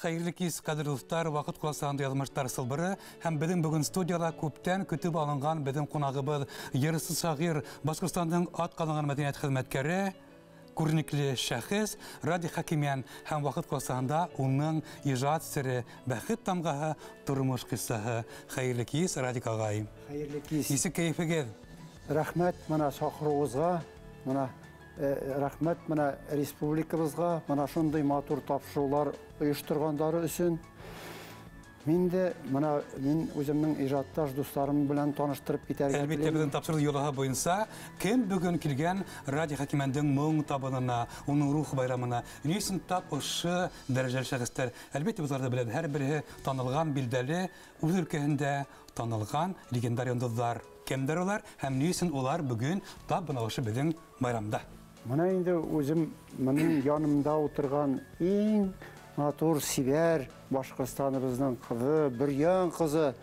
Hayırlı kez kadırlıqtar, vaqt kulasağında yazmışlar sılbırı, hem bizim bugün studiyada köpten kütüp alıngan bizim konağımız yarısı şahir Başkırstan'dan at kalıngan medeniyet hizmetkeri, көрнекле шәхес, Ради Хакимян һәм вакыт классында уның иҗат сире, бәхет тамгаһы, тормыш кыссаһы. Хәерле кис, Радик агай. Хәерле кис. Нисек кәефегез? Рәхмәт мына шакыруыгызга, мына рәхмәт мына республикабызга, мына шундый матур тапшырулар оештыргандары өчен. Мин үземнең иҗатташ дусларым белән таныштырып китәргә телим. Әлбәттә, безнең тапшыру юлыга буенча кем бүген килгән Ради Хакимәнең моң табынына, уның рух байрамына, нисен тап ошы дәрәҗәле шәхестәр. Әлбәттә, безләр дә беләбез, һәр бере танылган, билдәле, үз өлкәһендә танылган легендар йолдызлар. Кемдер улар һәм нисен улар бүген тап бына ошы безнең байрамда. Менә инде үзем минем янымда утырган иң матур сибәр Башкортстаныбызның кызы, Бөрьян кызы,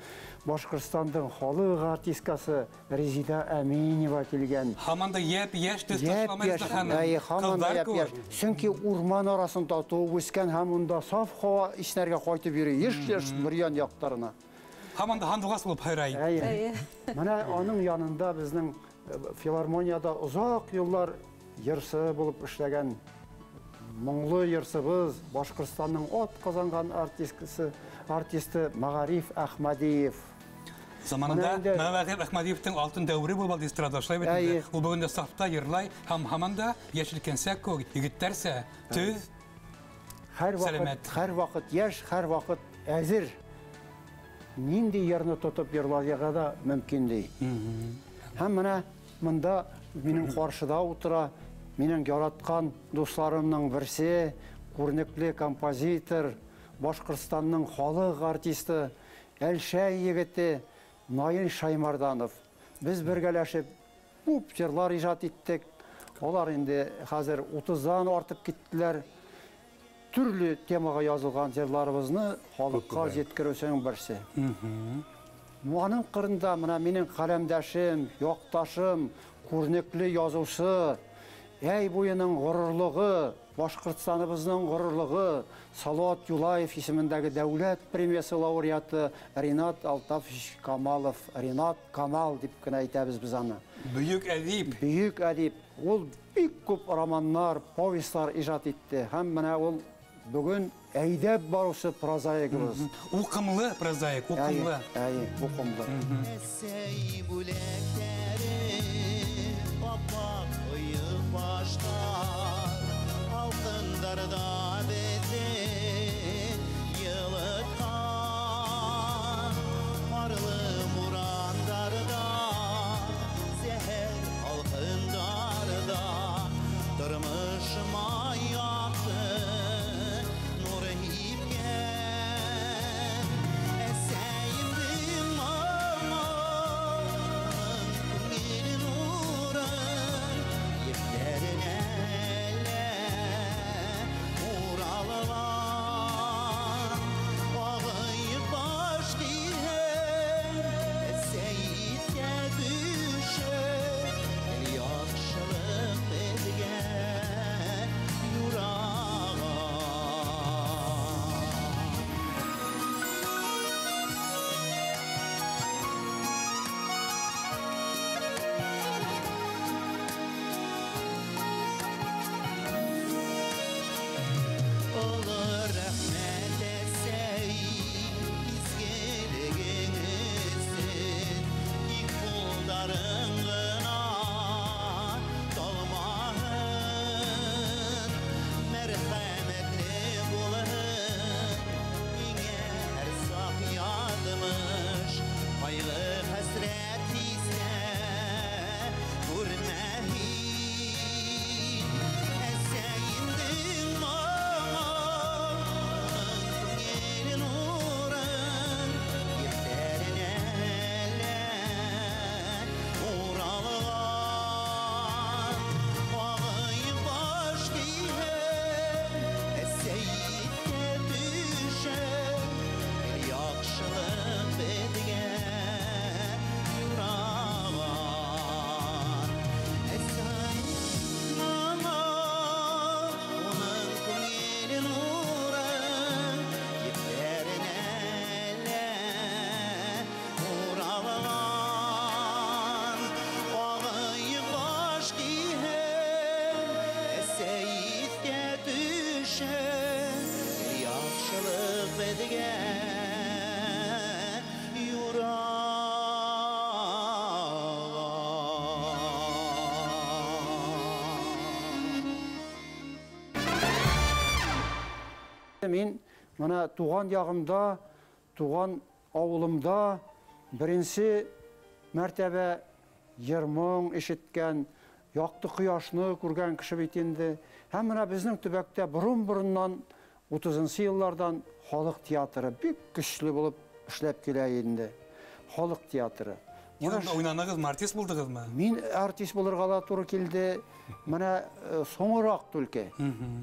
Башкортстандың халык артисткасы Резида Әминева килгән. Һаман да яшь ташламайсыз ханым. Һаман да яшь. Чөнки урман арасында туып үскән һәм монда саф һава ишнәргә кайтып йөри. Яшь Бөрьян яктарына. Һаман да хандугас булып хайрай. Менә аның янында безнең филармонияда озак еллар йырсы булып эшләгән Моңлы йырсыбыз, Башкортстанның от казанган артисты Магариф Әхмәдиев. Заманында Магариф Әхмәдиевтің алтын дәвре булып эстрада эшләп бетте. Ул бүгендә сафта йырлай һәм һаман да яшелкәнсә күк, егетләрсә төз, һәр вакыт яшь, һәр вакыт әзер. Нинди йырны тотып йырларга да мөмкин ди. Һәм менә монда минем каршыда утыра Минең яраткан дусларымның берсе, күрнекле композитор, Башкортстанның халык артисты, Әлшәй егете Наил Шаймарданов. Без бергәләшеп күп җырлар иҗат иттек. Алар инде хәзер 30дан артып киттеләр. Төрле темага язылган җырларыбызны халыкка җиткерүченең берсе. Аның кырында менә минең каләмдәшем, якташым, күрнекле язучы Әй буйының горурлыгы, Башкортстаныбызның горурлыгы, Салават Юлаев исемендәге дәүләт премиясе лауреаты Ринат Алтафович Камалов, Ринат Камал дип кенә әйтәбез без аны. Бөек әдип. Бөек әдип. Ул бик күп романнар, повестьлар иҗат итте. Һәм менә ул бүген әйдәп баручы прозаигыбыз. Укымлы прозаик, укымлы. Укымлы. Başlar altınlarda bizi yılıtkan Marlı murandarda Zeher halkındarda Durmuşma yaktı Nur hipken Eseyimdim Allah'ın Kumin Yerine Uralılar Мин мына туган ягымда, туган авылымда беренче мәртәбә җырмың ишеткән, якты кояшны күргән кеше бит инде. Һәм менә безнең төбәктә борын-борыннан 30-нчы еллардан халык театры бик көчле булып эшләп килә инде. Халык театры. Янда уйнадыгызмы, артист булдыгызмы? Мин артист булырга да туры килде. Менә соңрак түлке,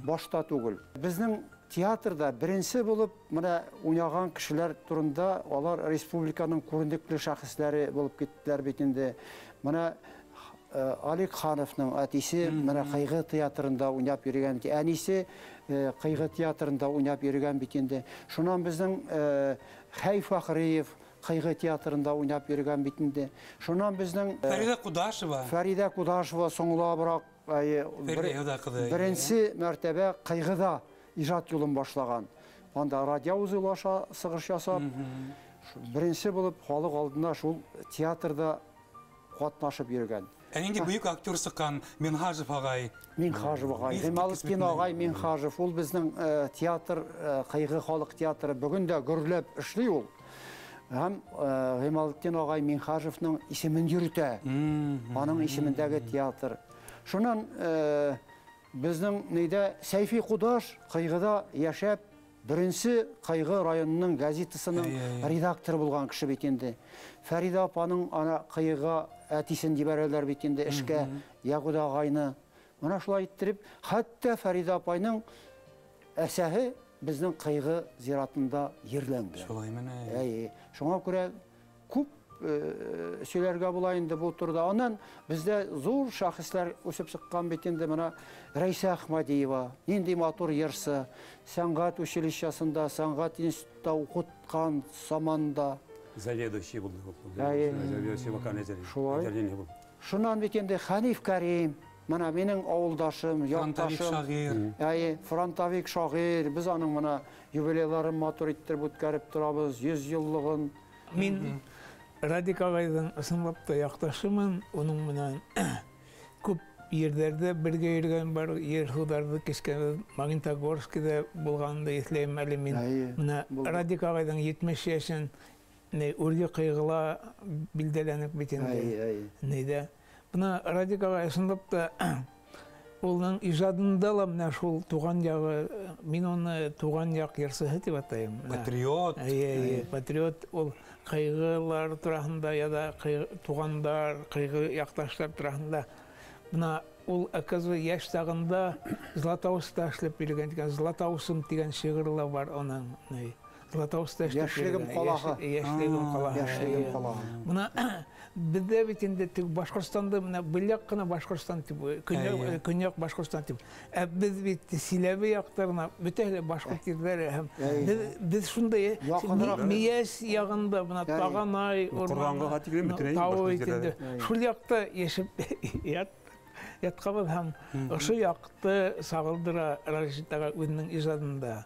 башта түгел. Безнең театрда беренче булып менә уйнаган кешеләр турында алар республиканың күренекле шәхесләре булып киттеләр бит инде. Менә Алик Хановның әтисе менә Кайгы театрында уйнап йөргән, әнисе Кайгы театрында уйнап йөргән бит инде. Шуннан безнең Хәй Фахриев Кайгы театрында уйнап йөргән бит инде. Шуннан безнең Фәридә Кудашева соңлабрак беренче мәртәбә Кайгыда иҗат юлын башлаган. Анда радио узылаша сыгыш ясап, беренче булып халык алдына шул театрда катнашып йөргән. Инде büyük актер сыккан Минхажев агай. Минхажев агай, Гыймалетдин агай Минхажев, ул безнең театр, Кайгы халык театры бүген дә гөрләп эшли ул. Һәм Гыймалетдин агай Минхажевның исемен йөртә. Аның исемендәге театр. Шуннан безнең нидә Сәйфи Кудаш Кайгыда яшәп, беренче Кайгы районының газетасының редакторы булган кеше бит инде. Фәрида апаның ана Кайгыга әтисен җибәрәләр бит инде эшкә, Ягуда агайны. Менә шулай иттереп, хәтта Фәрида апайның әсәһе безнең Кайгы зиратында йирләнгән. Шулай менә. Шуңа күрә күп сөйләргә була инде бу турыда. Аннан бездә зур шәхесләр үсеп чыккан бит инде менә Рәйсә Әхмәдиева, нинди матур йырчы, сәнгать училищесында, сәнгать институтында укыткан заманда. Заведующий был. Заведующий вокальный отделение. Шуннан бит инде Хәниф Кәрим, менә минең авылдашым, якташым. Фронтовик шагыйрь. Без аның менә юбилейларын матур иттереп үткәреп торабыз, 100 еллыгын. Мин Радик агайдың ысынлап та якташымын, оның менән күп ерләрдә бергә йөргән бар, Ерхударды кескән Магнитогорскида булганды эсләйм әле мин. Менә Радик агайдың 70 яшен үрге кыйгыла билдәләнеп бит инде. Нидә? Менә Радик агай ысынлап та улның иҗадында ла менә шул туган ягы, мин аны туган як йырчысы дип атайм. Патриот. Патриот ул кайгылар турасында я да тугандар, кайгы якташлар турасында. Менә ул оказывается яшь чагында Златоустта эшләп йөргән дигән Златоусым дигән шигырьләр бар аның. Златоустта эшләп Яшьлегем калагы. Яшьлегем калагы. Менә бездә бит инде Башкортстанда менә быяк кына Башкортстан дип, Көньяк Башкортстан дип. Без бит Силәбе яктарына бөтәһе башкорт җирләре һәм без шундай Мияс ягында менә Таганай, Курганга тигән бөтенләй башкорт. Шул якта яшәп яткабыз һәм ошо якты сагылдыра Рашидага үзенең иҗатында.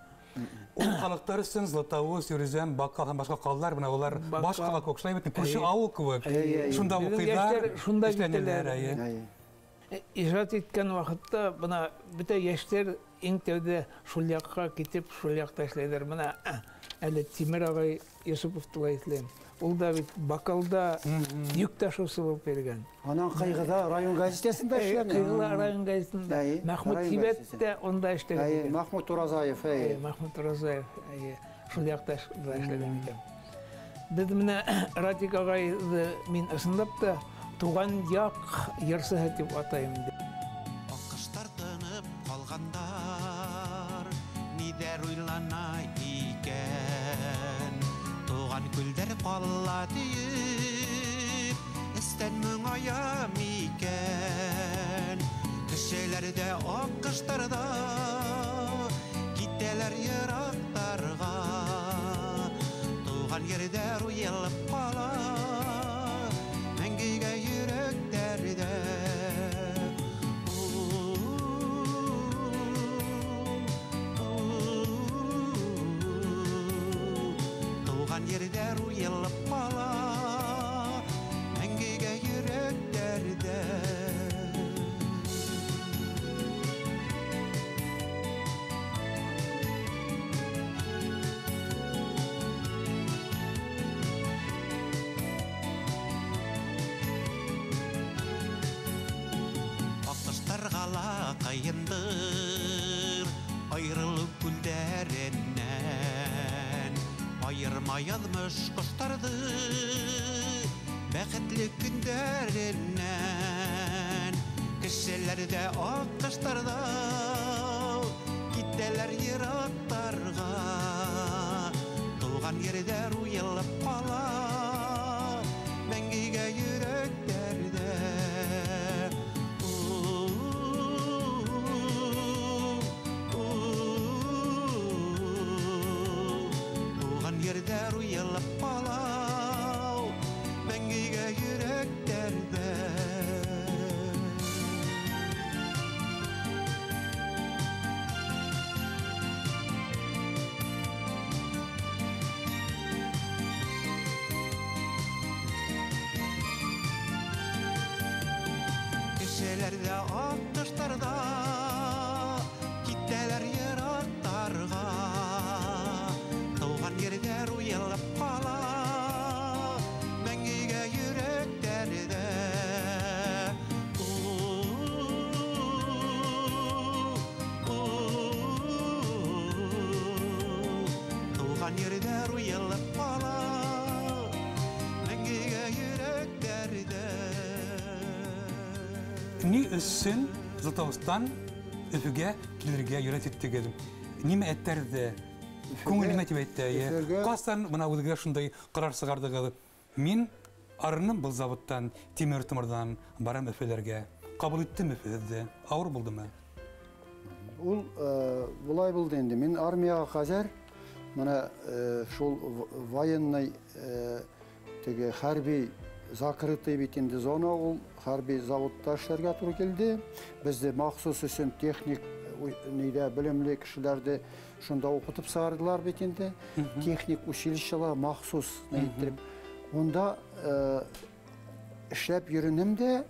Ул халыктар өчен Златоуст, Юрезән, Бакал һәм башка калалар менә алар башкала кокшлай бит, күрше авыл кебек. Шунда укыйлар, шунда җитәләр. Иҗат иткән вакытта менә бөтә яшьләр иң тәүдә шул якка китеп, шул якта эшләйләр. Менә әле Тимер агай Юсупов тулайтлы. Ул да бит Бакалда йөк ташусы булып йөргән. Аның Кайгыда район газетасында эшләгән. Кайгыда район газетасында. Мәхмүд Тибеттә онда эшләгән. Мәхмүд Уразаев. Мәхмүд Уразаев. Шул якта эшләгән икән. Без менә Радик агайды мин ысынлап та туган як йырчысы дип атайм. Аккыштар тынып калгандар, нидер уйлана икән. Туган күлдер калла дип, истән моңая микән. Кешеләрдә аккыштарда, китәләр ерактарга. Туган ердә уелып кала, мәңгегә йөрәкләрдә. Туган ердә уелып кала, мәңгегә йөрәкләрдә. аялмыш құштарды бәқітлі күндерінен кішілерде аққыштарда киттелер ераттарға туған ерде руелып қала мәңгіге жүректерде туған ерде руелып қала мәңгіге жүректерде Kişilerde atışlarda Gittiler yarattарға Туған yerде руелып қала Мәңгіге жүректерде Туған yerде руелып қала Мәңгіге жүректерде Ни өссен Златоустан Өфіге келерге үйрет еттігедім. Неме әттерді? Көңіліме тебетті. Қастан мұна өзге шындай қарар сығардығы. Мен арыным бұл заводтан, темір тымырдан барам өфелерге. Қабыл еттім өфелерді. Ауыр болды ма? Ул бұлай болды енді. Мен армияға қазір, мұна шол военный теге харби закрытый битинде зона ул харби заводта эшләргә туры килде. Бездә махсус өчен техник нидә белемле кешеләрде шунда укытып сардылар битинде. Техник училищелар махсус нәйтеп. Онда эшләп йөренем дә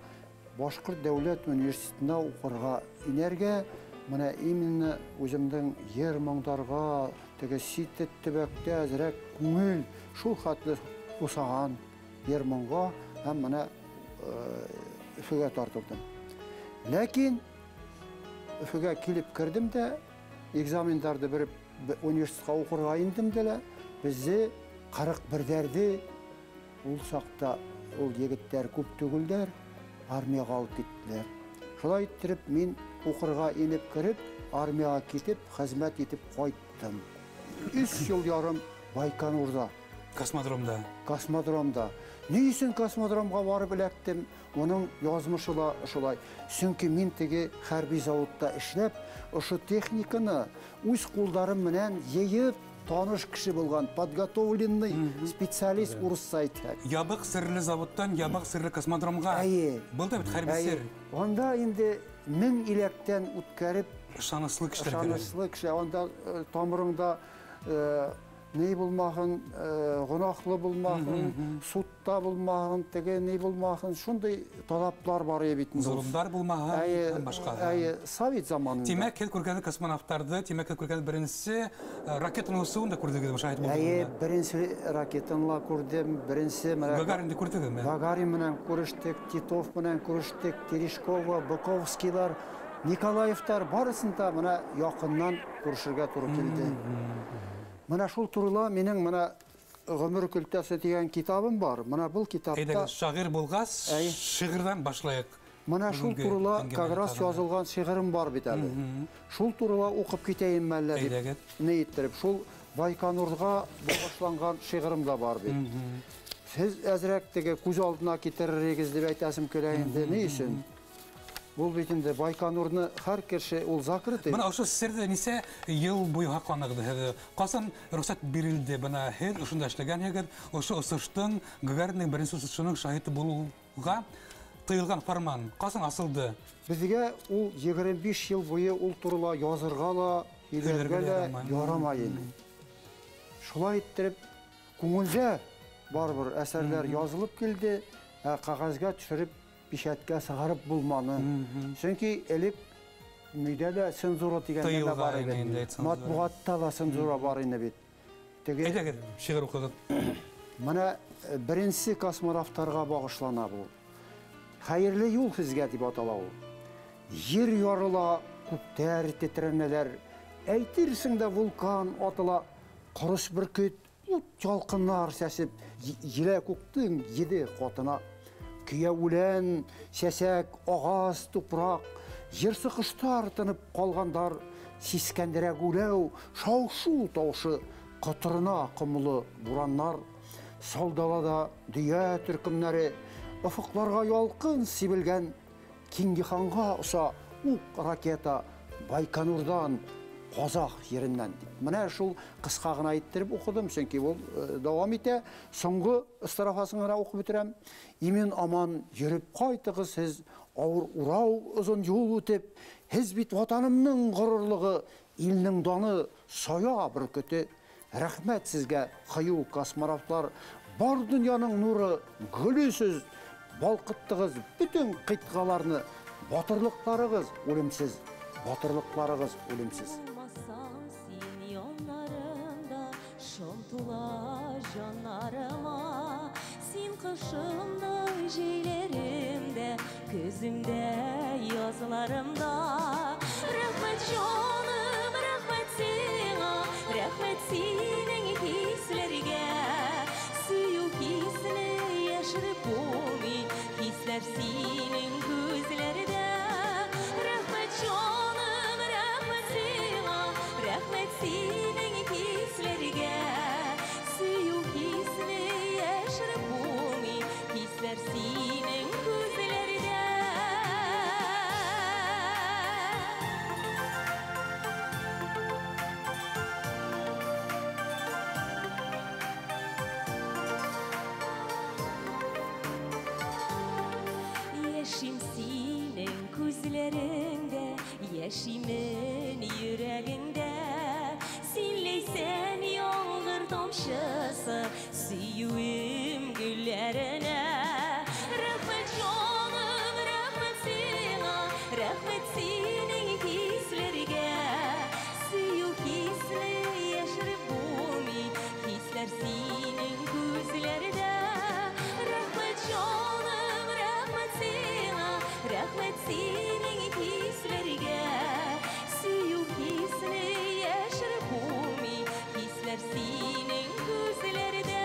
Башкорт дәүләт университетына укырга инәргә, менә именно үземнең ер моңдарга, теге ситет төбәктә әзрәк күңел шул хәтле усаган Ермонға һәм менә Өфөгә тартылдым. Ләкин Өфөгә килеп кирдем дә, экзамендарды биреп университетка укырга индем дә, безне 41дәрде ул сакта ул егетләр күп түгелдер, армияга алып киттеләр. Шулай иттереп мин укырга инеп кирип, армияга китеп, хезмәт итеп кайттым. 3 ел ярым Байконурда, Космодромда. Ни өчен космодромга барып эләктем? Оның язмышы ла шулай. Чөнки мин теге хәрби заводта эшләп, ошо техниканы үз кулдарым менән йыйып, таныш кеше булган, подготовленный специалист урысча әйтә. Ябык серле заводтан ябык серле космодромга. Булды бит хәрби сер. Анда инде 1000 иләктән үткәреп, ышанычлы кешеләр. Ышанычлы кеше, анда тамырыңда не булмаган, гынахлы булмаган, судта булмаган, теге не булмаган, шундый талаплар бар бит инде. Зулымдар булмаган һәм башка. Совет заманында. Тимәк, kel күргән космонавтларда, тимәк күргән беренче ракетаны усуында күрдегез шаһит булдыгыз. Беренче ракетаны күрдем, беренче менә Гагаринды күрдегезме? Гагарин менән күрештек, Титов менән күрештек, Терешкова, Буковскийлар, Николаевтар барысында менә якыннан күрешергә туры килде. Менә шул турыла минең менә Гомер көлтәсе дигән китабым бар. Менә бу китапта Әйдәгез, шагыйрь булгас, шигырьдән башлайык. Менә шул турыла каграс язылган шигырем бар бит әле. Шул турыла укып китәйем мәллә дип. Не иттереп, шул Байконурга башланган шигырем да бар бит. Сез әзрәк теге күз алдына китерергез дип әйтәсем килә инде. Ни өчен? Бул бит инде Байконурны һәр кеше ул закрытый. Менә ошо сердә нисә ел буе хакланыгды. Касан рөхсәт бирелде бына һәр ушында эшләгән егет, ошо усыштың Гагаринның беренче усышының шаһиты булуга тыйылган фарман. Касан асылды? Безгә ул 25 ел буе ул турыла язырга ла, сөйләргә лә ярамай инде. Шулай иттереп күңелдә барбыр әсәрләр язылып килде, кагазга төшереп пишәткә сыгарып булманы. Чөнки элек мөйдәдә цензура дигән бар иде. Матбугатта да цензура бар иде бит. Әйдәгез, шигырь укыгыз. Менә беренче космонавтларга багышлана бу. Хәерле юл сезгә дип атала ул. Җир ярыла, күктәр тетрәнәләр, әйтерсең дә вулкан атыла, корыш бөркет ут жалқынар сәсіп, еле көктің еді қотына. Күйе өлен, сәсәк, ағас, тупрақ, жерсі қыштар тынып қалғандар, сискендірек өлеу, шаушу таушы, қытырына қымылы бураннар. Салдалада дүя түркімнәрі, ұфықларға ялқын сибілген, Кингиханға ұса уқ ракета Байконурдан, Қазақ жерінен. Міне шул қысқа ғына айттырып оқыдым, сенке ол давам ете. Соңғы ыстарафасын ғана оқып бітірем. Имен аман жүріп қайтығыз сіз, ауыр урау ұзын жол өтеп, Хіз бит ватанымның ғұрырлығы, илнің даны соя бір көте. Рәхмет сізге, қаю космонавтлар, бар дүнияның нұры гүлісіз, балқыттығыз бүтін қитқаларны, батырлықтарығыз өлімсіз, батырлықтарығыз өлімсіз. Olmasam sen yollarımda, şomtula canlarıma, sen kışımda, jeylerimde, gözümde, yazılarımda. Rahmet canım, rahmet sana, rahmet senin hislerge, suyu hisne yaşırıp olmi, hisler senin gözlerde. Rahmet canım, rahmet sana, rahmet senin hislerge, suyu hisne yaşırıp olmi, hisler senin gözlerde. Yaşım senin gözlerinde, yaşımın yüreğinde, Sinleysen yağmur damşası, suyum güllerine. Rahmet canım, rahmet sana, rahmet senin hislerge, suyu hisle yaşarıp olmi, hisler senin gözlerde. Rahmet canım, rahmet sana, rahmet senin hislerge, suyu hisle yaşarıp olmi, hisler senin gözlerde.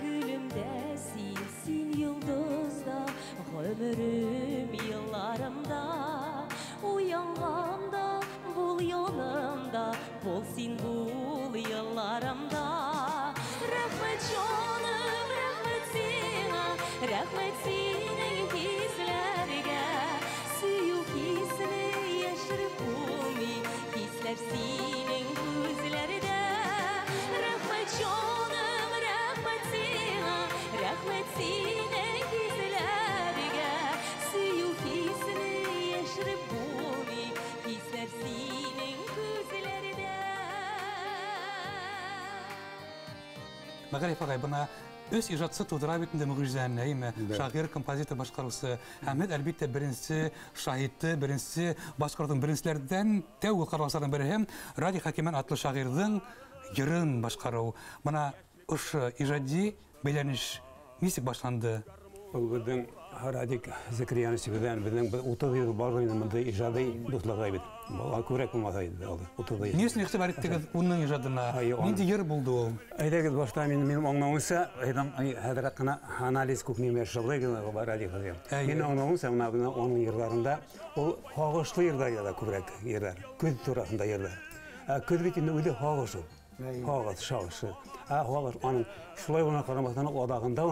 Gülümde sinsin yıldızda, ömrüm yıllarımda, uyanğanda, bul yolumda, bolsin bul yıllarımda. Rahmet canım, rahmet sana, rahmet senin hislerge, suyu hisle yaşırıp olmi, hisler senin gözlerde. Rahmet canım, rahmet sana, rahmet senin hislerge, suyu hisle yaşırıp olmi, hisler senin gözlerde. Мәгариф ағай, бұна өз ижатсы тудыра бетінде мүгізен әйме, шағир, композитор башқарусы, әмет әлбетте бірінсі шахитті, бірінсі башқарудың бірінсілерден тәугі қараласардың бірі hem Ради Хакимен атлы шағирдің йырын башқару. Бұна ұш ижади бәйләніш несік башланды? Бұл біздің Радик Закирияны сөйден біздің 30 ел барғанында мындай ижади достларға бит. Бұл көрек болмасайды алды. 30 ел. Несін иқтибар еттігіз оның ижадына? Ненде йыр болды ол? Айдагыз башта менің оңнауынса, айдам хәдірі қына анализ көкнеме шылды Радик Хаким. Менің оңнауынса, оның йырларында ол хоғышлы йырдар көрек йырдар. Көз турасында йырдар. Көз бетінде өйде хоғышы. Хоғыз, шаушы. Хоғыз, оның шылай ona қарамастан одағында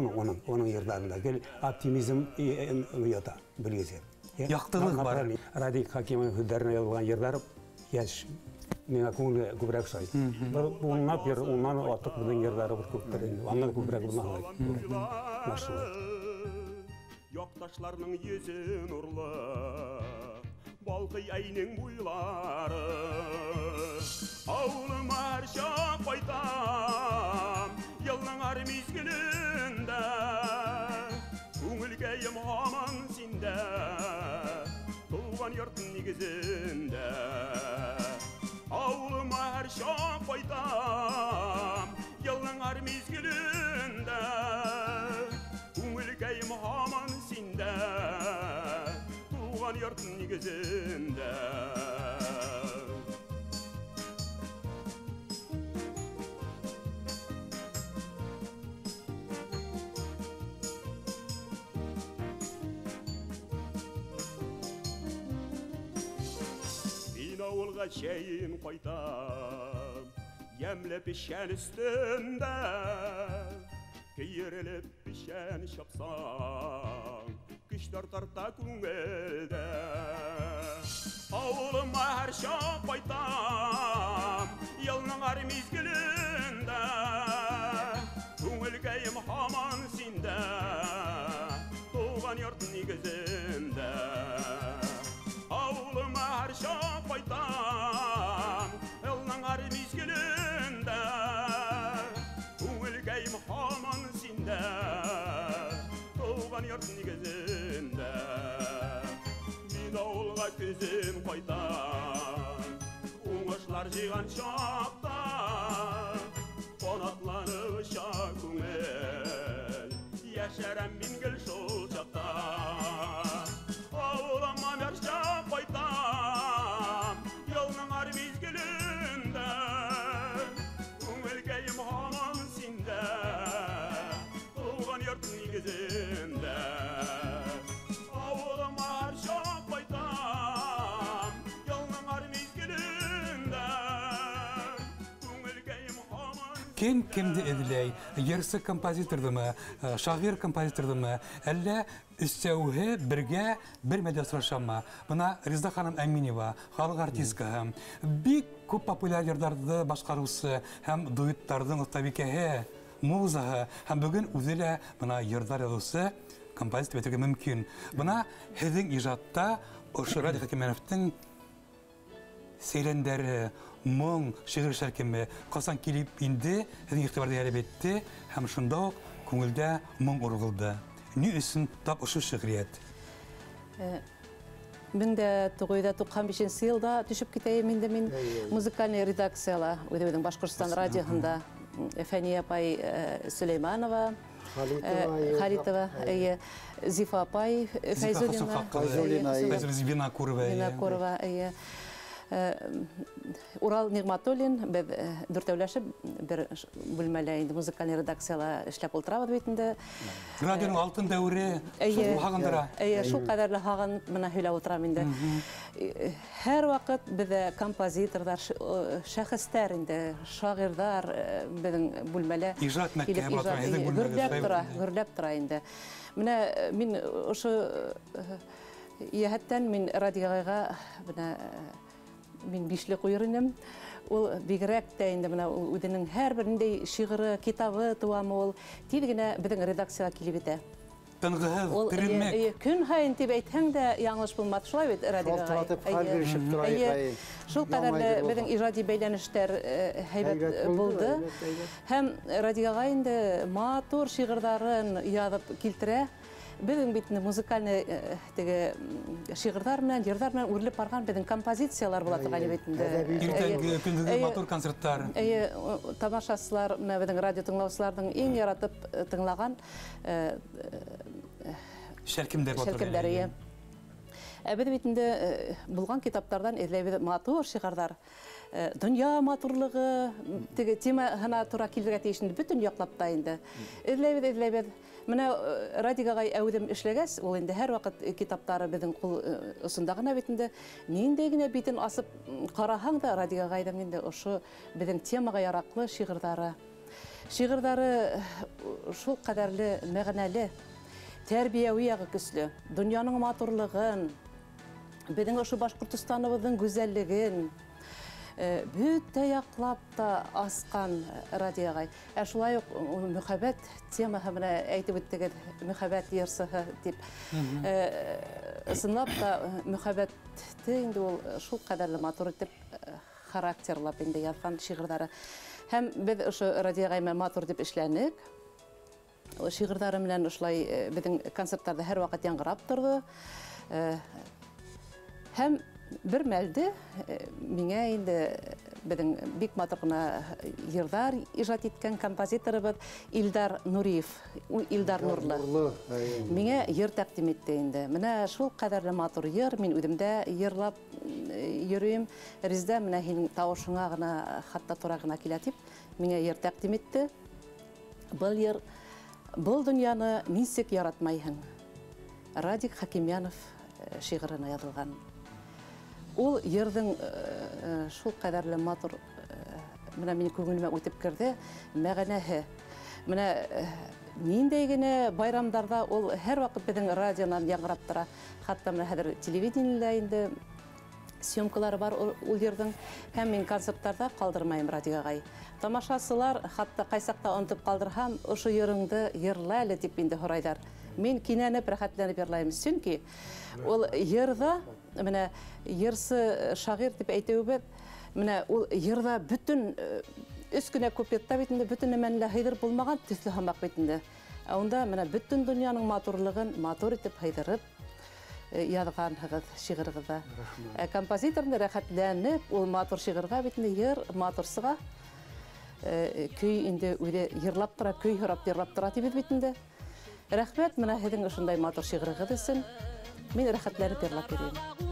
оның йырларында гел оптимизм ұята білгезе. Яқтылық бар. Радик Хакимның хүддеріне yazılған йырлары яш меңа көңілге көбірек сай. Бұлынап йыр, оннан аттық бұның йырлары бір көптері. Оннан көбірек бұлын Yoqtaşlarının yüzü nurlu, balqı ayning buylari. Avlım arşa qaytam, yılның ar mezgilinde. Көңілгейім hamon sende, туған yurtın negizinde. Avlım arşa qaytam, yılның ar mezgilinde. yurtun negizinde. Min avulga şeyin koytam, yemle pişen üstünde, kıyırılıp pişen şapsam, kışlar tarta küngelde. Avuluma her şap koytam, yılның ar mizgilinde, küngülgeyim haman sinde, doğan yurt negizinde. Avuluma her şap koytam, yılның ar mizgilinde, küngülgeyim haman sinde, doğan yurt negizinde. Min avulga küzüm koytam, uңышlar жиған шақта, қонақланып шақ көңіл, яшәрәм min гүл шол шақта. Ауылыма мәр шақ koytam, yılның ar mezgilinde, көңілгейім hamam sinde, туған yurt negizinde. Ауылыma har şақ koytam, yılның ar mezgilinde, көңілгейім hamam Kim kimdi ediley? Yarısı kompozitördümü, şagir kompozitördümü, elle üstevhe birge bir medya sırlaşama. Buna Rizda Hanım Emineva, halk artistka hem. Bir көп popüler yerlerde başkarusu hem duyutlardan tabii ki muzaha hem bugün üzere buna yerler yazısı kompozit bitirge mümkün. Buna hedin ijatta Oşura Dikhakemenov'tin seyrenderi, мұң, шегір шәркемі қасан келіп инді, әдің иқтибарды әліп етті, әм шындау көңілді мұң ұрғылды. Не үшін тап ұшы шығырет? Мен де 95 жылда түшіп кетейім енді мен музыкальный редакцияла, өйдебедің Башқұртстан радиохында Фәния апай Сүлейманова, Халитова, Зифа апай, Файзулина, Винокурова, Урал Нигматуллин, біз дүртеуләшіп, бір бүлмәлі музыкальный редакцияла эшләп ултырабыз бетінде. Радионың алтын дәуірі шул хағындыра? Шул қадарлы хаған мына һөйләп ултырам инде. Һәр вакыт бізде композиторлар, шәхестәр инде, шагыйрьләр безнең бүлмәлә ижад мәктәбе гөрләп тора инде. Менә мин ошо яһәттән мин радиога менә Min bişli kuyurunum. O bigirek de indi bana ödenin her birinde şiiri, kitabı tuamı ol. Tiydigine bizim redaksiyona kilibide. Tınğıhız, dirilmek. Gün hayın tibeyten de yanlış bulmadı. Şulay bit radyoga. Şolturatıp hal girişip durayı. Şul kadarlı bizim icadi beylenişler heybet buldu. Hem radyoga indi matur şiirlerin yazıp kiltire. Bizim bitinde müzikalne şiirler bilen, yerler bilen uğurlup bargan bizim kompozisiyalar buladı gani bitinde. Irtenge kündüzü motor konsertler. Tamaşasılar, bizim radyo tınlausılardan en yaratıp tınlagan şerkimleri. Bizim bitinde bulgan kitaplardan ezlebi matur şiirler. Dünya maturluğu, tema hana tura kildirge teşinde bütün yaklap da indi. Ezlebi. Менә радиога әүдем эшләгәс, ул инде һәр вакыт китаптары безнең кул усында гына битендә. Нинди генә битен асып караһаң да радиога әйдәм инде ошо безнең темага яраклы шигырьләре. Шигырьләре шул кадәрле мәгънәле, тәрбияви ягы көчле. Дөньяның матурлыгын, безнең ошо Башкортстаныбызның гүзәллеген Бүтә яклап та асқан радиога. Шулай ук мөхәббәт темаһы менә әйтеп үттегез, мөхәббәт йырсыһы дип. Ысынлап та мөхәббәтте инде ул шул кадәрле матур итеп характерлап инде язган шигырьләре. Һәм без ошо радиога матур дип эшләнек. Шигырьләре белән ошлай безнең концертларда һәр вакыт яңгырап торды. Һәм Бір мәлді меңе енді біздің бик матырғына йырдар ижат еткен композиторыбыз Илдар Нуриев, Илдар Нурлы. Меңе йыр тәқдим етті енді. Міне шул қадарлы матур йыр, мен өдімді йырлап йөрөйм. Ризда міне хенің тауышыңа ғына, хатта турағына келетіп, меңе йыр тәқдим етті. Бұл йыр, бұл дүнияны нисек яратмайһың. Радик Хакимянов шиғырына язылған. Ол ердің шул қадарлы матур, мына мені көңіліме өтіп кірді, мәғанәһі. Мына нендейгені байрамдарда ол әр вақыт біздің радионан яңғырап тұра. Хатта мына хәдір телевидениелі съемкалары бар ол ердің. Һәм мен концерттарда қалдырмайым радиоғай. Тамашасылар, хатта қайсақта ұнтып қалдырхам, ұшы еріңді ерләлі деп енді хорайдар. Мен кинәніп, рәхәтләніп ерлайым. Сүнки ол ерді, міне ерсі шағир деп әйтеу бет, міне ол ерді бүтін үс күнә көпетта бетінде бүтін әмәнілі хайдыр болмаған түслі хамақ бетінде. Онда міне бүтін дүнияның матурлығын матур етіп хайдырып ядыған шиғырғыда. Композиторны рәхәтләніп, ол матур шиғырға бетінде ер матурсыға көй инде өйде ерлап тұра, көй ерлап тұра тебет бетінде. Рәхмәт, мына һеҙҙең ошондай матур шиғырығыҙ өсөн. Мин рәхәтләнеп йырлап йөрөйөм.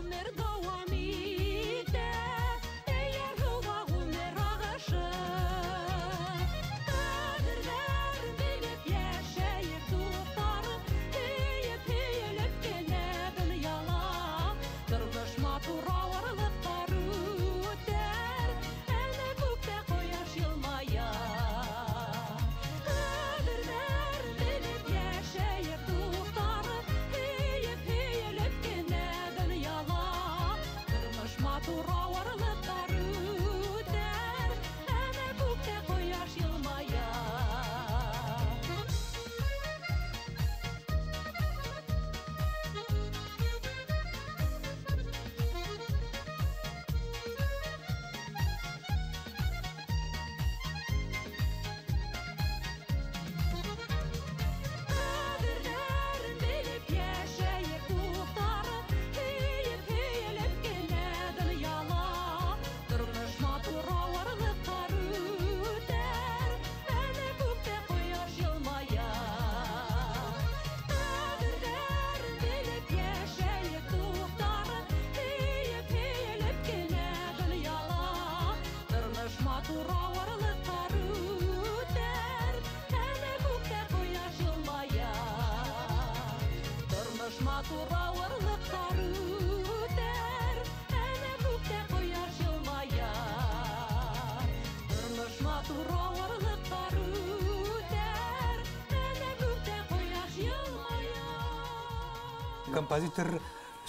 Композитор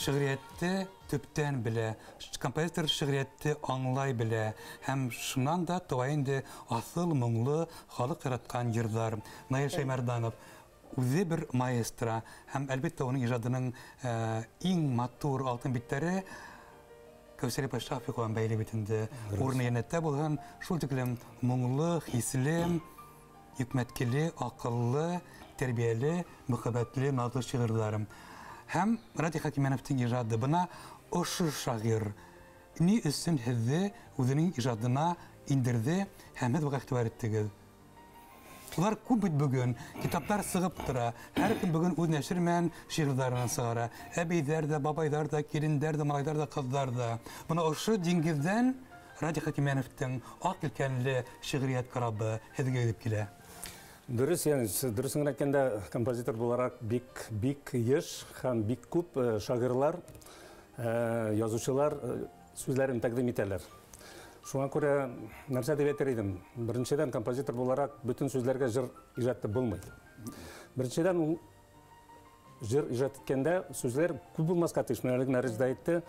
шиғриятты төптән біле, композитор шиғриятты аңлай біле, һәм шунан да туайынды асыл мұңлы халық яратқан йырдар. Наил Шаймарданов үзе бір маэстро, һәм әлбәттә оның ижадының иң матур алтын биттәре Кәүсәри Пашафикован бәйле битендә урыны янәттә булган шул тиклем мұңлы, хисле, хикмәткеле, акыллы, тәрбияле, мөхәббәтле назлы шигырьләрем. Һәм Радик Хакимяновтың ижады бына ошо шагыйрь ни өсөн һеҙҙе үҙенең ижадына индерҙе һәм һеҙ уға иғтибар иттегеҙ. Улар күп бит бөгөн, китаптар сығып тора, һәр кем бөгөн үҙ нәшер менән шиғырҙарын сығара. Әбейҙәр дә, бабайҙар да, килендәр дә, малайҙар да, ҡыҙҙар да. Бына ошо диңгеҙҙән Радик Хакимяновтың аҡ елкәнле шиғриәт карабы һеҙгә йөҙөп килә. Дөрес, дөресен әйткәндә, композитор буларак бик еш һәм бик күп шагыйрьләр, язучылар сүзләрен тәҡдим итәләр. Шуңа күрә нәрсә дип әйтер идем? Беренчедән, композитор буларак бөтөн сүзләргә җыр иҗаты булмый. Беренчедән, җыр иҗат иткәндә сүзләр күп булмаска тиеш. Нәрсә әйтте?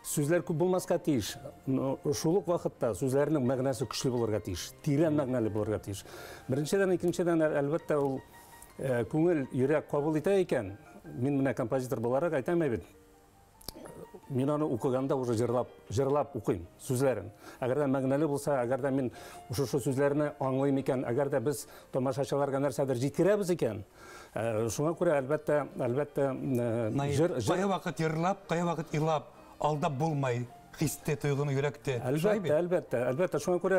Сүзләр күп булмаска тиеш. Шул ук вакытта сүзләрнең мәгънәсе көчле булырга тиеш, тирән мәгънәле булырга тиеш. Беренчедән, икенчедән, әлбәттә, ул күңел, йөрәк кабул итә икән. Мин менә композитор буларак әйтәм бит. Мин аны укыганда уже җырлап укыйм сүзләрен. Әгәр дә мәгънәле булса, әгәр дә мин ошо сүзләрне аңлыйм икән, әгәр дә без тамашачыларга нәрсәдер җиткерәбез икән, шуңа күрә әлбәттә җыр кая вакыт йырлап, кая вакыт илап aldap bulmay, hisste, tuygunu, yürekte. Әлбәттә. Шуңа күрә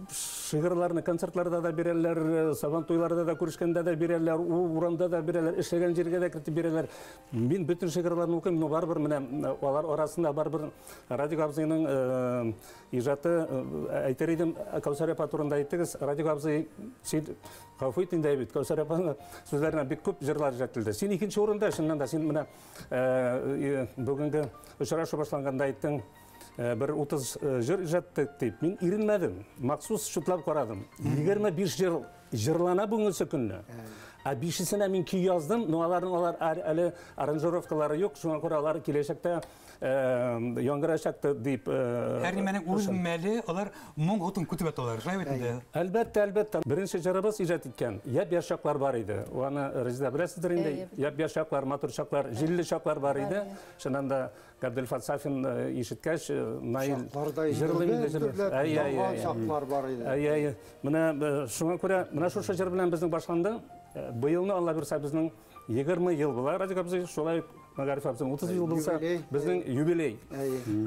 шигырьләрне концертларда да бирәләр, сабан туйларда да күрешкәндә дә бирәләр, урамда да бирәләр, эшләгән җиргә дә кертеп бирәләр. Мин бөтен шигырьләрне укыйм, но барыбер менә алар арасында барыбер Радик абзыйның иҗаты әйтер идем, Кәүсәр апа турында әйттегез. Радик абзый син гафу ит инде бит. Кәүсәр апаның сүзләренә бик күп җырлар иҗатылды. Син икенче урында, шуннан да син менә бүгенге очрашу башланганда әйттең, bir 30 jır ijattık deyip, men irinmedim. Maksus şutlap koradım. 25 jır jırlana bugünkü günü. Beşisine men köy yazdım. Olar әлі aranjировкалары yok. Şuna göre alар келешекте яңгырашакты deyip. Әрнеменің өз мәлі, олар мұң отын күтіп әталар, жайбетінде? Әлбәттә. Бірінші жарабыз ижат еткен. Яп яшаклар бар иде. Оны Резида білесіздер инде. Яп яшаклар, матур шаклар, жилли шаклар бар иде. Шуннан да Габделфат Сафин ишеткәч, Наил җырлый иде. Шаклар бар иде. Менә шуңа күрә, менә шушы җыр белән безнең башланды. Быелны Алла бирсә безнең 20 ел була. Радик абзый шулай, Магариф абзый 30 ел булса, безнең юбилей.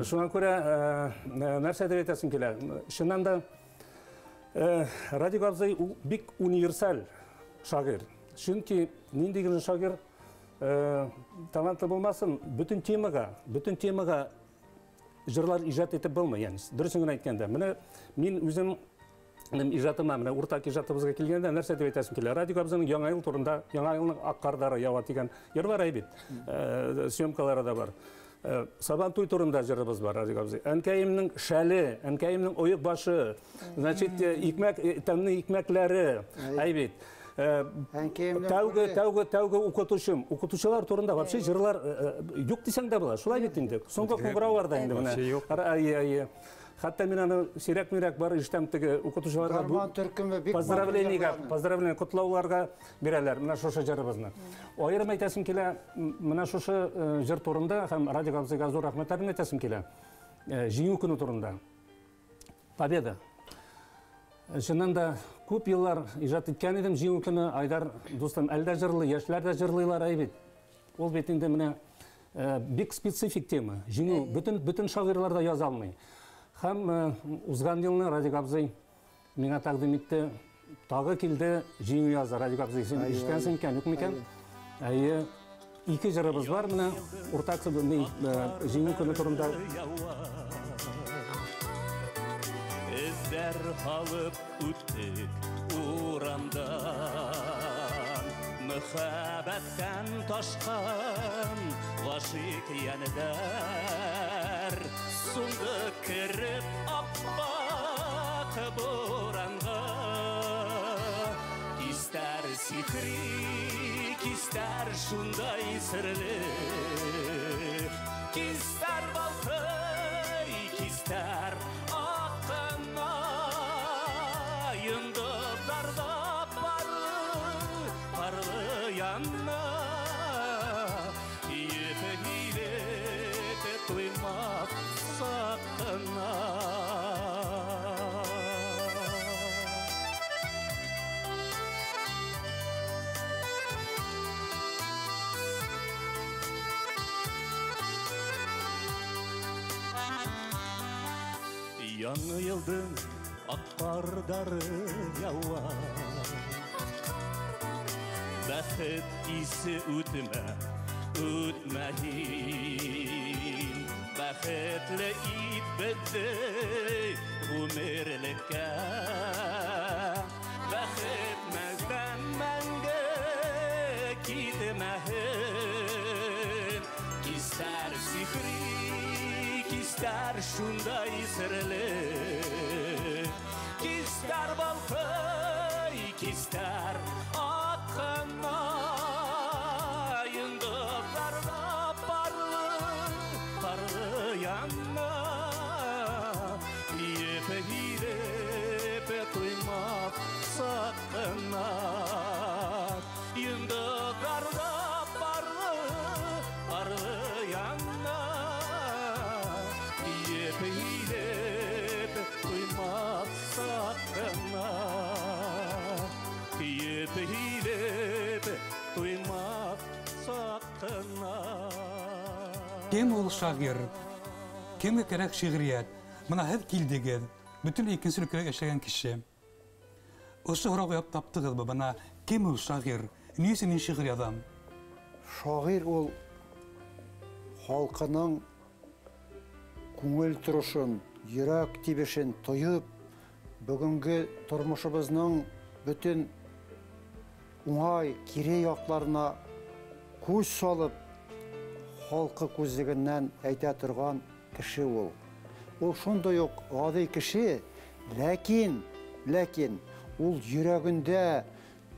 Шуңа күрә нәрсә дип әйтәсем килә. Шуннан да Радик абзый бик универсаль шагыйрь. Чөнки нинди генә шагыйрь талантлы булмасын, бүтән темага җырлар иҗат итеп булмый, ягъни. Дөресен генә әйткәндә, менә мин үзем ижатыма, менә уртак ижатыбызга килгәндә нәрсә дип әйтәсем килә. Радик абзыйның яңа ел турында, яңа елның ак кардары ява дигән җыр бар бит. Съемкалары да бар. Сабан туй турында җырыбыз бар, Радик абзый. Әнкәемнең шәле, әнкәемнең оек башы, значит, икмәк, тәмле икмәкләре, бит. Тәүге укытучылар турында вообще җырлар юк дисәң дә була. Шулай бит инде. Соңгы куңгыраулар да инде менә. Хәтта мен аны сирәк-мирәк бар иштәм теге укытучыларга поздравление котлауларга бирәләр менә шушы җырыбызны. Аерым әйтәсем килә, менә шушы җыр турында һәм Радик абзыйга зур рәхмәтләрне әйтәсем килә. Җиңү көне турында. Победа. Шуннан да күп еллар иҗат иткән идем, җиңү көне Айдар дустым әлдә җырлый, яшьләр дә җырлыйлар бит. Ул бит инде менә бик специфик тема. Җиңү бөтен шагыйрьләр да яза алмый. Һәм узган елны Радик абзый миңа тәкъдим итте. Тагы килде җиңү яза. Радик абзый, син ишеткәнсең икән, юкмы икән? Ике җырыбыз бар менә уртак җиңү көне турында. Эздәр халык үттек урамдан, мөхәббәттән ташкан гашыйк янәдәр, суңгы кереп аппак буранга, кистәр сихри, кистәр шундай серле, кистәр балкый, кистәр Яңы елдың ак кардары ява, бәхет исе үтмәһин, бәхетле ит беҙҙе ғүмерлеккә, бәхет мәңгән мәңге китмәһен, кистәр сихри, кистәр шундай серле, кистәр балкый, кистәр акканна, йондоҙҙарҙа парлы янна, еп туймаҫ саҡҡына, йондоҙҙарҙа парлы янна, еп туймаҫ саҡҡына, еп туймаҫ саҡҡына. Kim ol şagir? Kimge kerek şiiriyet? Buna hep kildiniz. Bütün ikinci ülkede yaşayan kişi. Oşu hora koyup taptınız mı bana? Kim ol şagir? Niçin şiir adam? Şagir ol halkının көңіл тұрышын, йөрәк тибешен тойып, бүгінгі тұрмышыбызның бүтін оңай кире якларына көз салып, халқы күзлегеннән әйтә торган кеше ул. Ул шундай ук гади кеше, ләкин ул йөрәгендә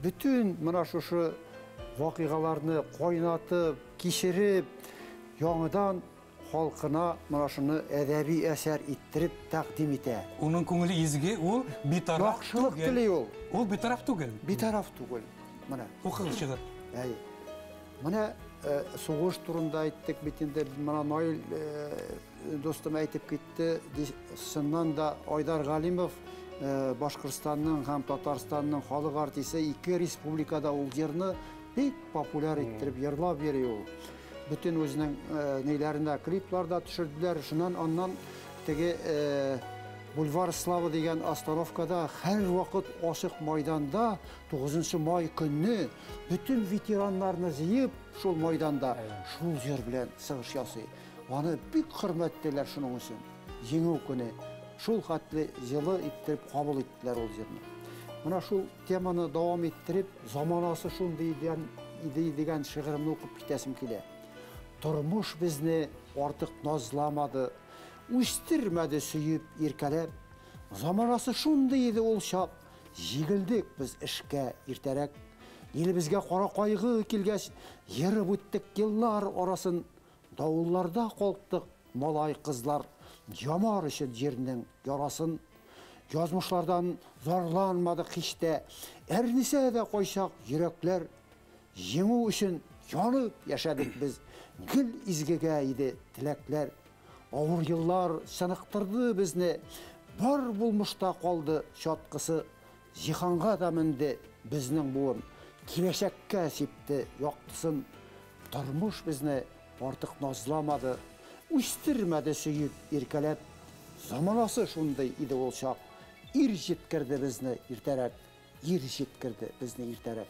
бүтін мына шушы вакыйгаларны кайнатып, кичереп, яңадан халкына мына шуны әдәби әсәр иттереп тәкъдим итә. Onun күңеле изге, ул битараф Яхшылык тели ул. Ул битараф түгел. Битараф түгел. Менә. Укыгыз шигырь. Әй. Менә сугыш турында әйттек бит инде, менә Наил достым әйтеп китте. Сыннан да Айдар Галимов Башкортстанның һәм Татарстанның халык артисты ике республикада ул җырны бик популяр иттереп йырлап йөри ул. Bütün özünün neylerinde kliplerde düşürdüler. Şundan ondan tege Bulvar Slava degen Astanovka'da her vakit Aşık Maydan'da 9. May günü bütün veteranlarını ziyip şul maydanda şul yer bilen sığış yası. Onu büyük hürmettiler şunun için. Yeni günü şul hatlı yılı ittirip kabul ettiler ol yerini. Buna şul temanı devam ettirip zamanası şun degen şiirimni okup bitesim kile. Turmuş bizni artık nazlamadı, üstürmedi süyüp irkelep. Zamanası şundaydı ol şap, jigildik biz işke irterek. Elibizge kara kaygı kilgeç, yeri büttik yıllar arasın. Davullarda kolktuk malay kızlar, yamar için yerinin yarasın. Yazmışlardan zorlanmadık hiç de, ernise de koysak yürekler. Yemu için yanıp yaşadık biz. Gül izgege idi tilekler. Ağır yıllar sanıktırdı bizni. Var bulmuşta kaldı şatqısı. Jihanga da mindi bizning buğun. Kileşekke sipti yoktısın. Turmuş bizni artık nazlamadı. Üstürmedi süyüp irkelep. Zamanası şunday idi olşak. Ir jitkirdi bizni irterek. Ir jitkirdi bizni irterek.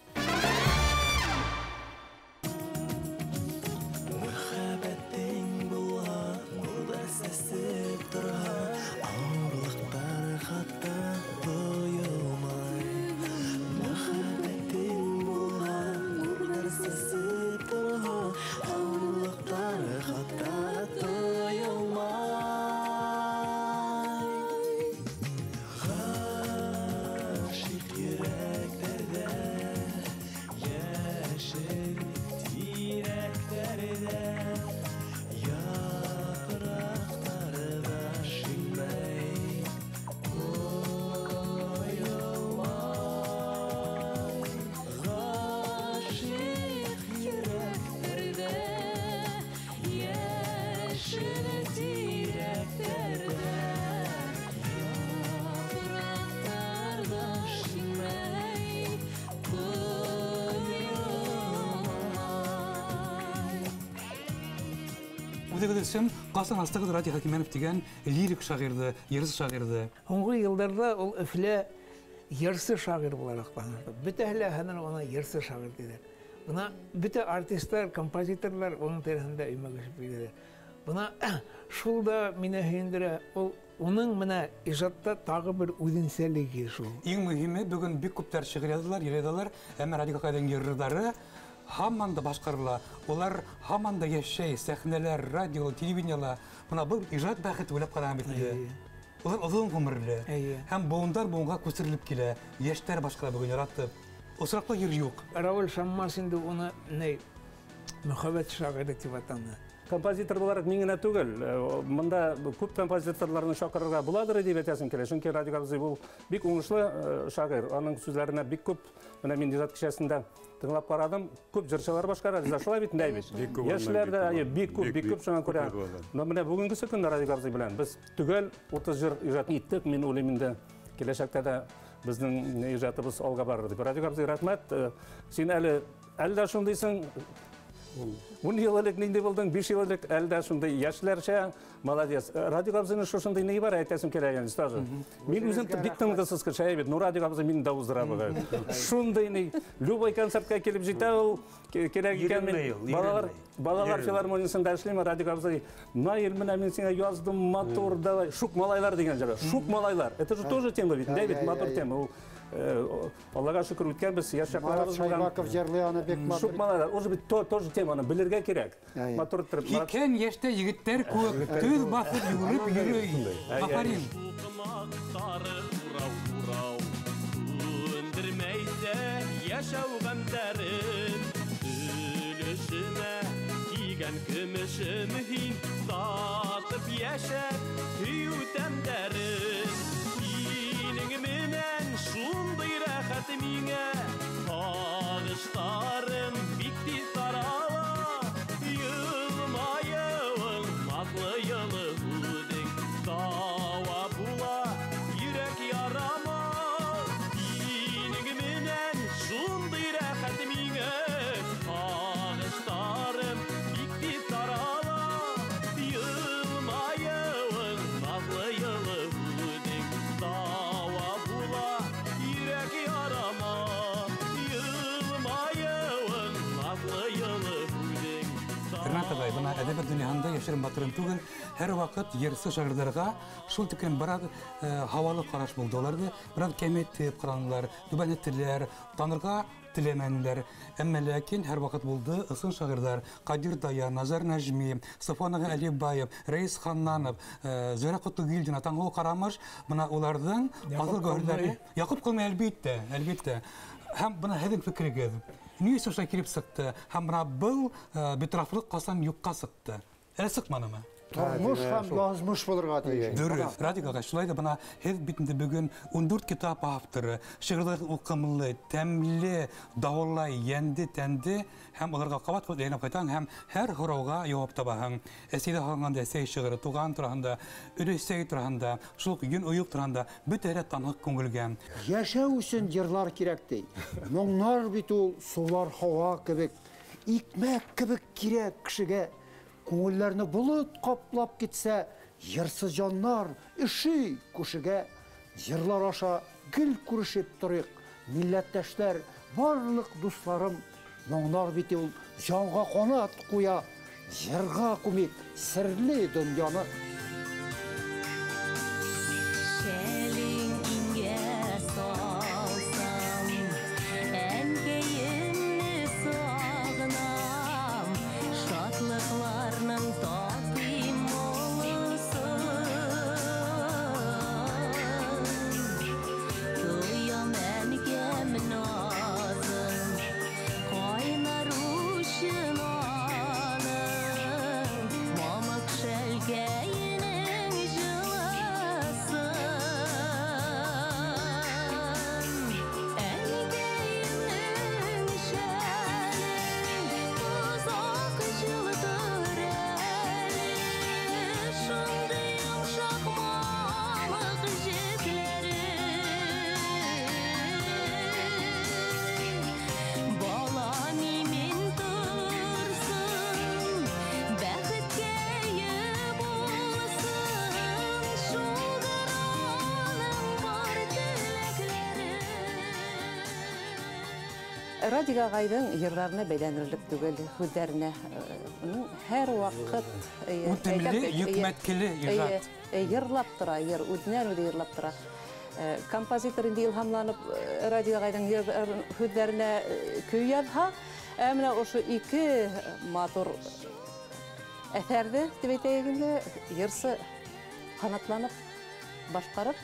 Ödegedilsem, Qasan Astaqı Rati Hakimenov degen lirik şagirdi, yarısı şagirdi. Соңғы yıllarda ol öfle yarısı şagir olarak tanırdı. Bütühle hemen ona yarısı şagir dediler. Buna bütün artistler, kompozitörler onun terihinde üyme geçip dediler. Buna şulda mine hündüre, onun mine ijatta tağı bir udinselliği şul. Eң mühimi bugün bir küpler şiir yazdılar, yazdılar. Hemen Radika Kaydan yarıdары hamman da başkarıla. Onlar hamman da yaşay, sahneler, radyo, televizyonlar. Buna bu icraat bakıt öyle kalan bitmedi. Onlar uzun ömürlü. Hem boğunlar boğunga kösürülüp kile. Yaşlar başkalar bugün yarattı. O sırada yer yok. Raul Şammas'ın da ona ne? Muhabbet şagirdi ki vatanı. Композитор olarak миңіне түгел. Мында көп композиторларны шақырырга буладыр дип әйтәсем килә. Чөнки Радик абзый бул бик уңышлы шагыйрь. Аның сүзләренә бик күп, менә мин иҗат кичәсендә тыңлап карадым. Күп җырчылар башкара, шулай бит инде бит. Яшьләрдә бик күп шуңа күрә. Менә бүгенге көндә Радик абзый белән без түгел 30 җыр иҗат иттек. Мин уйлыйм инде киләчәктә дә безнең иҗатыбыз алга барыр дип. Радик абзый, рәхмәт. Син әле дә шундыйсың. 10 ел элек нинди болдың, 5 ел элек әлдә шундай яшьләрчә, молодец. Радик абзыйның шушындай ней бар, әйтәсем килә стажы. Мин үзем бик тыңгысыз кеше әйбет, ну Радик абзый мине дә уздыра бугай. Шундай ней, любой концертка килеп җитә ул, кирәк икән мен балалар филармониясында эшлим, Радик абзый, Наил менә мин сиңа яздым мотор, давай, шук малайлар дигән җыры. Шук малайлар. Это же тоже тема бит, Дэвид, мотор тема. Аллага шөкер үткәнбез, яшь чакларыбыз булган. Шайбаков җырлый аны бик матур. Шук малайлар, уже бит тоже теманы белергә кирәк. Мотор иттереп. Икән яшьтә егетләр күп, төз басып йөреп йөрүй. Афарин. Шуқымақтары урау-урау, өндірмейді яшау ғамдарын. Үлішіме киген күмішім хин, татып яшап күйу тәмдәрін. Сенің менен шундай рәхәт миңә, тағыштарым бикти тарала. Йылмайыуың матлы йылы үдің, дауа була йөрәк ярама. Сенің менен шундай рәхәт миңә, тағыштарым бикти тарала. Йылмайыуың матлы йылы үдің, дауа була йөрәк ярама. Йылмайыуың матлы йылы үдің. Хөрмәтле бына әдәбият дөньяһында яшерен батырын түгел, һәр вакыт ерсі шагыйрьләргә шул тиклем бираз һавалы караш булдыларdı, бираз кәметеп каранлар, түбәнеттеләр, танырга теләмәнләр. Әмма ләкин һәр вакыт булды ысын шагыйрьләр Кадир Даян, Назар Нәҗми, Сафон Әлибаев, Рәис Ханнанов, Зөйрә Кутугилдина, Таңгол Карамыш, бына уларның асыл гәүһәрләре. Якуб Кылмый әлбәттә. Һәм бына һәдин фикрегез. Ни өчен килеп сыкты? Һәм бына был битрафлык касан юкка сыкты. Әле сыкманымы? Тормыш һәм язмыш булырга тиеш. Дөрес. Радиога шулай да бына һез битендә бүген 14 китап авторы, шигырьләр укымлы, тәмле, давыллай, янды, тәнде һәм аларга кабат кылып кайтаң һәм һәр һорауга җавап табаһың. Әсиде ханганда сәй шигыре туган турында, үресәй турында, шул күн уюк турында бөтәре танып күңелгән. Яшәү өчен җырлар кирәк ди. Моңнар бит ул сулар һава кебек, икмәк кебек кирәк кешегә. Күңелләрне булыт каплап китсә, йырсыз җаннар иши күшегә. Җырлар аша гел күрешеп торыйк, милләттәшләр, барлык дусларым. Моңнар бит ул җанга канат куя, җырга күмик серле дөньяны. Шәлин иңгә салсам, әнкәемне сагынам, шатлыкларның татым молысын. Тоям әнкәм назын, кайнар ушын аның, мамык шәлкәйнең җылысын. Әнкәемнең шәлен озак җылытыр әле, шундый йомшак мамык җепләре. Балам имен торсын, бәхеткә ие булсын, шулдыр аның бар теләкләре. Радик агайдың йырларына бәйләнерлек түгел, һүзләренә. Уның һәр вакыт Үтемле, йөкмәткеле иҗат. йырлап тора, үзе йырлап тора. Композитор инде илһамланып Радик агайдың һүзләренә көй язһа, менә ошо ике матур әҫәрҙе дип әйтәйек инде, йырсы канатланып башҡарып,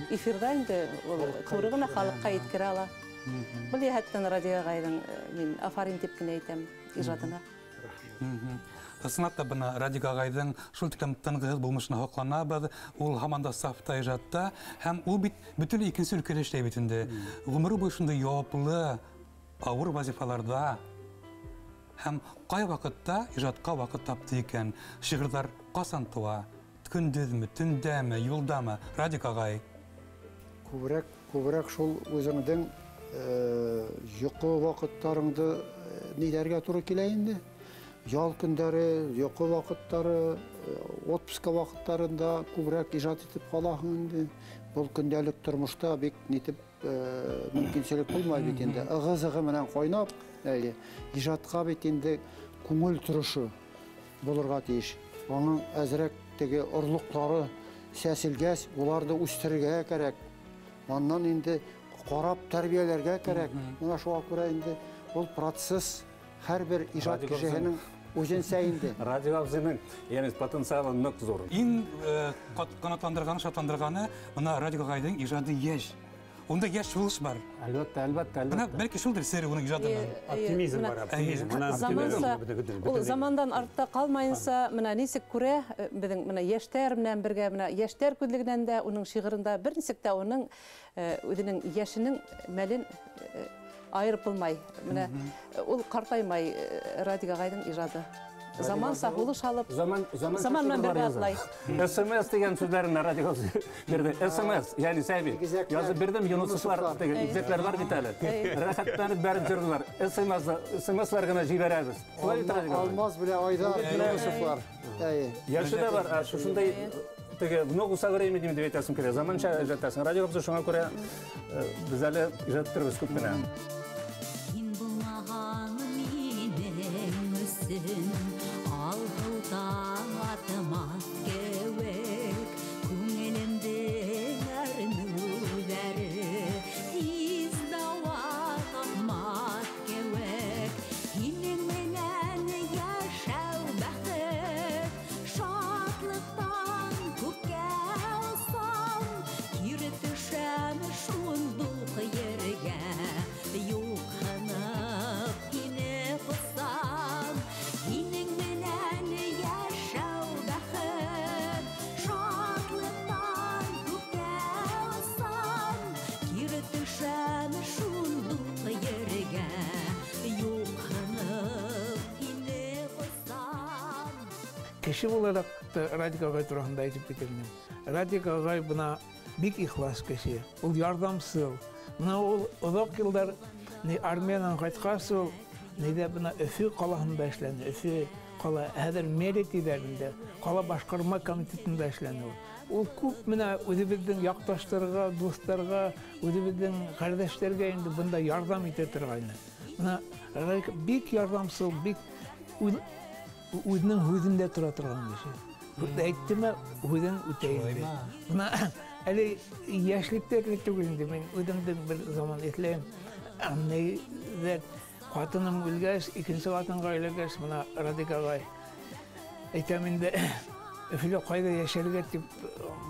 эфирға инде туры гына халыҡҡа еткерә ала. Был йәһәттән Радик агайдың мин афарин дип кенә әйтәм ижадына. Ысынлап та бына Радик агайдың шул тиклем тынғыһыҙ булмышына һоҡланабыҙ. Ул һаман да сафта ижадта һәм ул бит бөтөнләй икенсе өлкәдә эшләй бит инде. Ғүмере буйы шундай яуаплы, ауыр вазифаларда һәм ҡай ваҡытта ижадҡа ваҡыт тапты икән? Шиғырҙар ҡасан тыуа? Көндөҙмө, төндәме, юлдамы? Радик агай. Күберәк шул үзеңдең йоҡо ваҡыттарыңды ниләргә туры килә инде. ял көндәре, йокы вакыттары, отпуска вакыттарында күбрәк ижад итеп калаһың инде. Бұл көндәлек тормышта бик нитеп мөмкинчелек булмай бит инде. Ыгы-зыгы менән кайнап, ижадка бит инде күңел турышы булырга тиеш. Аның әзрәк теге орлыклары сәселгәс, уларды үстерергә кирәк. Аннан инде карап тәрбияләргә кирәк. Менә шуңа күрә инде ул процесс һәрбер ижад кешенең үзенсә инде. Радио абзыйның яңа потенциалы нык зур. Иң канатландырганы, шатландырганы мына Радик агайдың ижады яшь. Онда яшь булыш бар. Әлбәттә. Мына бәлки шулдыр сәре уның ижадында. Оптимизм бар, оптимизм. Замандан артта калмайынса, мына нисек күрә, безнең мына яшьтәр белән бергә, мына яшьтәр күзлегеннән дә уның шигырында бер нисек тә уның үзенең яшенең мәлен айырып булмай. Менә ул картаймай Радик агайдың ижады. Заман сахулыш алып, заман белән бергә атлай. СМС деген сүзләрне радио бирде. СМС, ягъни сәби. Язып бирдем, юнуслар деген изекләр бар бит әле. Рәхәтләнеп бәреп җырлар. СМСлар гына җибәрәбез. Шулай бит радио. Алмаз белән Айдар Юнусовлар. Яшы да бар, шушындай теге много со времени дип әйтәсем килә. Заманча ижадтасын. Радио кызы шуңа күрә без әле ижадтырбыз күп кенә. Син булмаган минең өсөн алгылдан атмас кебек күңелемдең әрнүләре тиз дава тапмас кебек һинең менән яшәү бәхет шатлыктан күккә алсам кире төшәм шундук ергә юкһынып һине кысам һинең менән яшәү бәхет шатлыктан күккә алсам кире төшәм шундук ергә юкһынып һине кысам. Кеше буларак Радик агай турында әйтеп китермен. Радик агай бuna бик ихлас кеше. Ул ярдәмсыз. Менә ул озак еллар ни армиянан кайткас ул нидә бuna Өфе калаһында эшләне. Өфе кала хәзер мэритидәрендә, кала башкарма комитетында эшләне ул. Ул күп менә үзебезнең якташларга, дусларга, үзебезнең кардәшләргә инде бunda ярдәм итә торган. Менә Радик бик ярдәмсыз, бик үзенең һүзендә тора торган кеше. Burada әйттеме, үзен үтәйде. Бuna әле яшьлектә түгел инде, мин үземдән бер заман этләйм. Аннәйдә хатыным үлгәч, икенче хатынга әйләгәч, бuna Радик агай әйтәм инде, Өфелә кайда яшәргә дип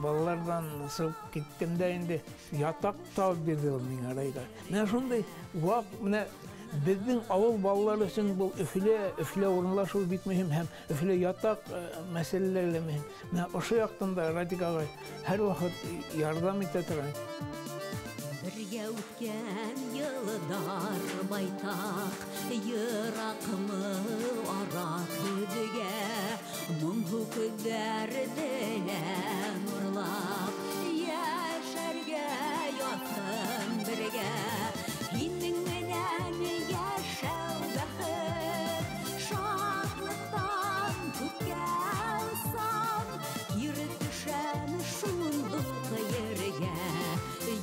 балалардан сыгып киттем дә инде ятак табып бирде ул миңа Радик. Менә шундый вак, менә безнең авыл балалары өчен бу Өфелә урынлашу бик мөһим һәм Өфелә ятак мәсьәләләре мөһим. Менә ошо яктан да Радик агай һәр вакыт ярдәм итә торган. Бергә үткән йылдар байтак, йыракмы ара күдегә, моңгу күдәрдәлә нурлап, яшәргә якын бергә, һинең менән яшәү бәхет, шатлыктан күккә алсам, кире төшәм шундук ергә,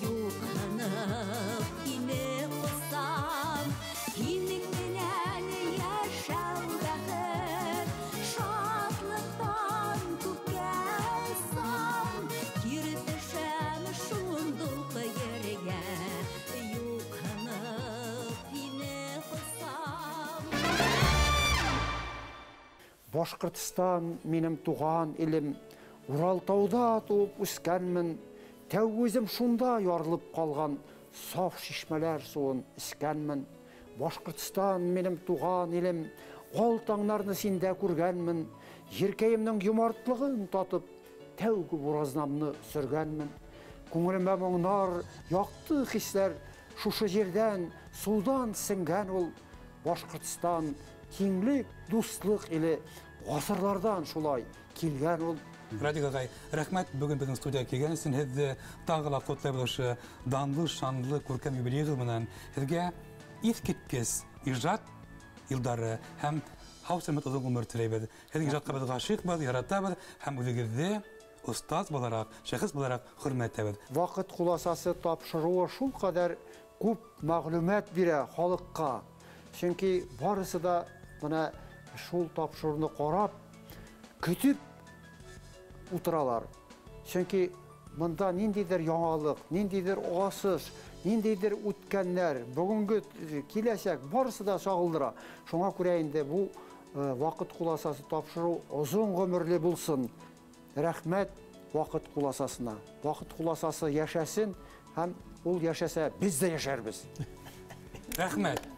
юкһынып һине кысам, һинең менән яшәү бәхет, шатлыктан күккә алсам, кире төшәм шундук ергә, юкһынып һине кысам. Башкортстан минем туган илем, Уралтауда туып үскәнмен, тәү шунда ярылып калган саф шишмәләр суын искәнмен. Башкортстан минем туган илем, ал таңнарны синдә күргәнмен, җиркәемнең юмартлыгын татып, тәүге буразнамны сөргәнмен. Күңелемә моңнар, якты хисләр, шушы җирдән, судан сеңгән ул. Башкортстан киңлек, дуслык иле, гасырлардан шулай килгән ул. Радик агай, рәхмәт бүген безнең студиягә килгән өчен. Һеҙҙе тағы ла котлайбыҙ ошо данлы, шанлы, күркәм юбилейығыҙ менән. Һеҙгә иҫ киткес ижад йылдары һәм Хавсымет озын гомер теләйбез. Һеҙ ижадҡа беҙ ғашиҡбыҙ, яратабыҙ һәм үҙегеҙҙе остаз булараҡ, шәхес булараҡ хөрмәтәбеҙ. Ваҡыт хуласасы тапшырыуы шул ҡәҙәр күп мәғлүмәт бирә халыҡҡа. Сөнки барысы да бына шул тапшыруны ҡарап, көтөп утыралар. Сөнки мында ниндейҙер яңалык, ниндейҙер асыш, ниндейҙер үткәннәр, бүгенге киләсәк барысы да шағылдыра. Шуңа күрә инде бу ваҡыт хуласасы тапшырыу озон ғөмөрле булсын. Рәхмәт ваҡыт хуласасына. Ваҡыт хуласасы йәшәсен һәм ул йәшәсә, без дә йәшәрбез. Рәхмәт.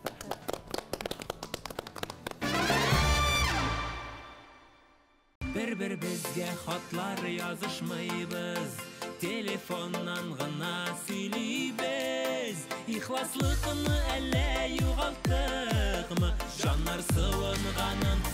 Бер-бер безгә хатлар язышмайбыз, телефоннан гына сөйлибез. Ихласлыкны әллә югалттыкмы, жаннар сыуынганын